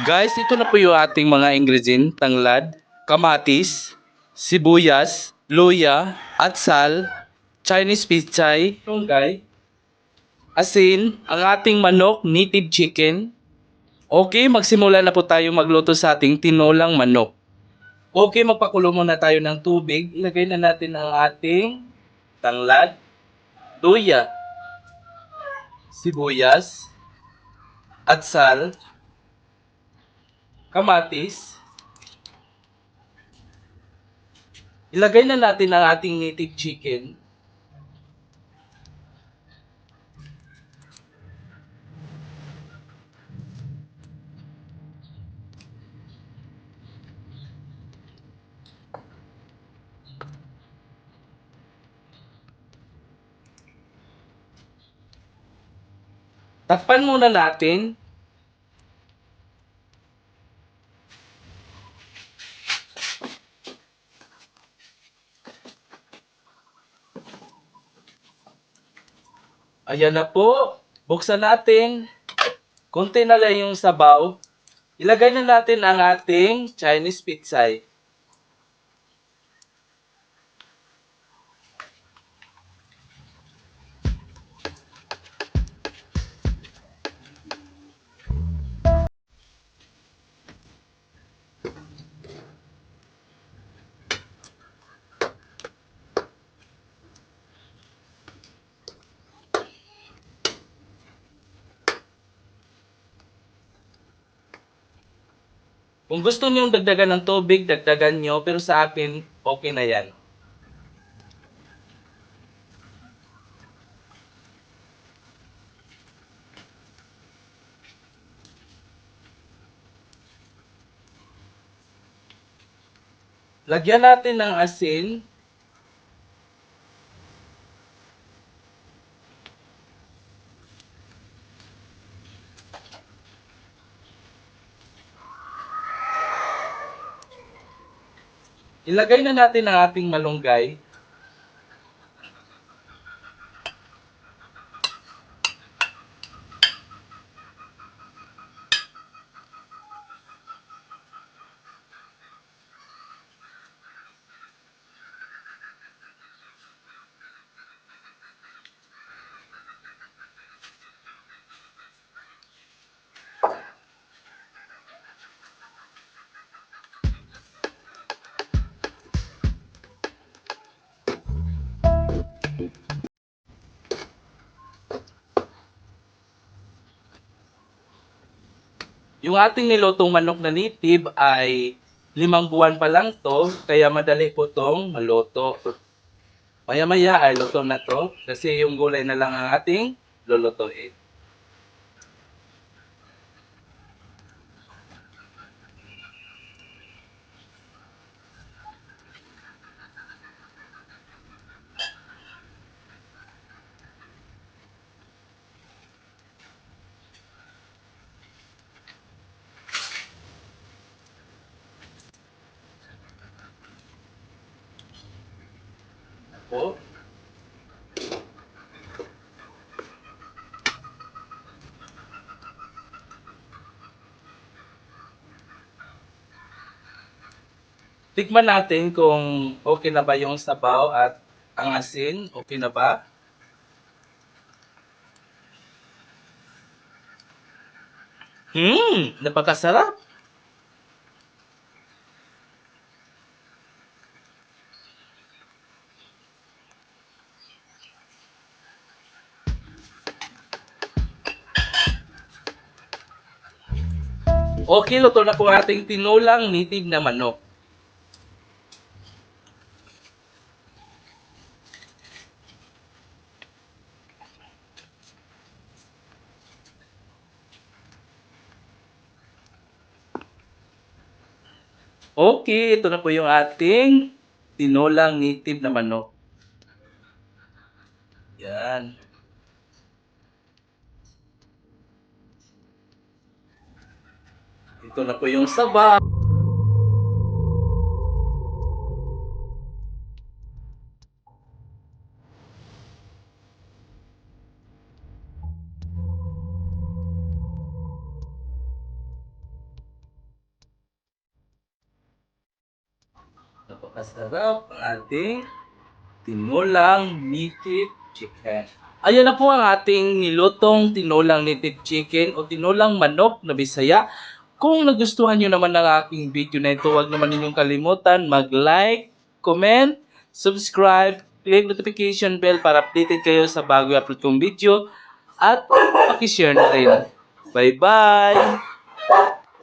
Guys, ito na po yung ating mga ingredient, tanglad, kamatis, sibuyas, luya, atsal, Chinese pichay, tunggay, asin, ang ating manok, native chicken. Okay, magsimula na po tayo magluto sa ating tinolang manok. Okay, magpakulo muna tayo ng tubig. Ilagay na natin ang ating tanglad, luya, sibuyas, atsal, kamatis. Ilagay na natin ang ating native chicken. Takpan muna natin. Ayan na po. Buksan natin. Konti na lang yung sabaw. Ilagay na natin ang ating Chinese pitsay. Kung gusto niyo dagdagan ng tubig, dagdagan nyo. Pero sa akin, okay na yan. Lagyan natin ng asin. Ilagay na natin ang ating malunggay. Yung ating nilutong manok na native ay 5 buwan pa lang to, kaya madali po tong maluto. Maya-maya ay luto na to, kasi yung gulay na lang ang ating lulutuin. Po. Tikman natin kung okay na ba yung sabaw at ang asin. Okay na ba? Napakasarap. Okay, luto na po ating tinulang native na manok. Okay, ito na po yung ating tinulang native na manok. Yan. Ito na po yung sabaw. masarap ang ating tinolang native chicken. Ayan na po ang ating nilutong tinolang native chicken o tinolang manok na Bisaya. Kung nagustuhan nyo naman ang aking video na ito, huwag naman ninyong kalimutan mag-like, comment, subscribe, click notification bell para updated kayo sa bago i-upload kong video at pakishare na rin. Bye-bye!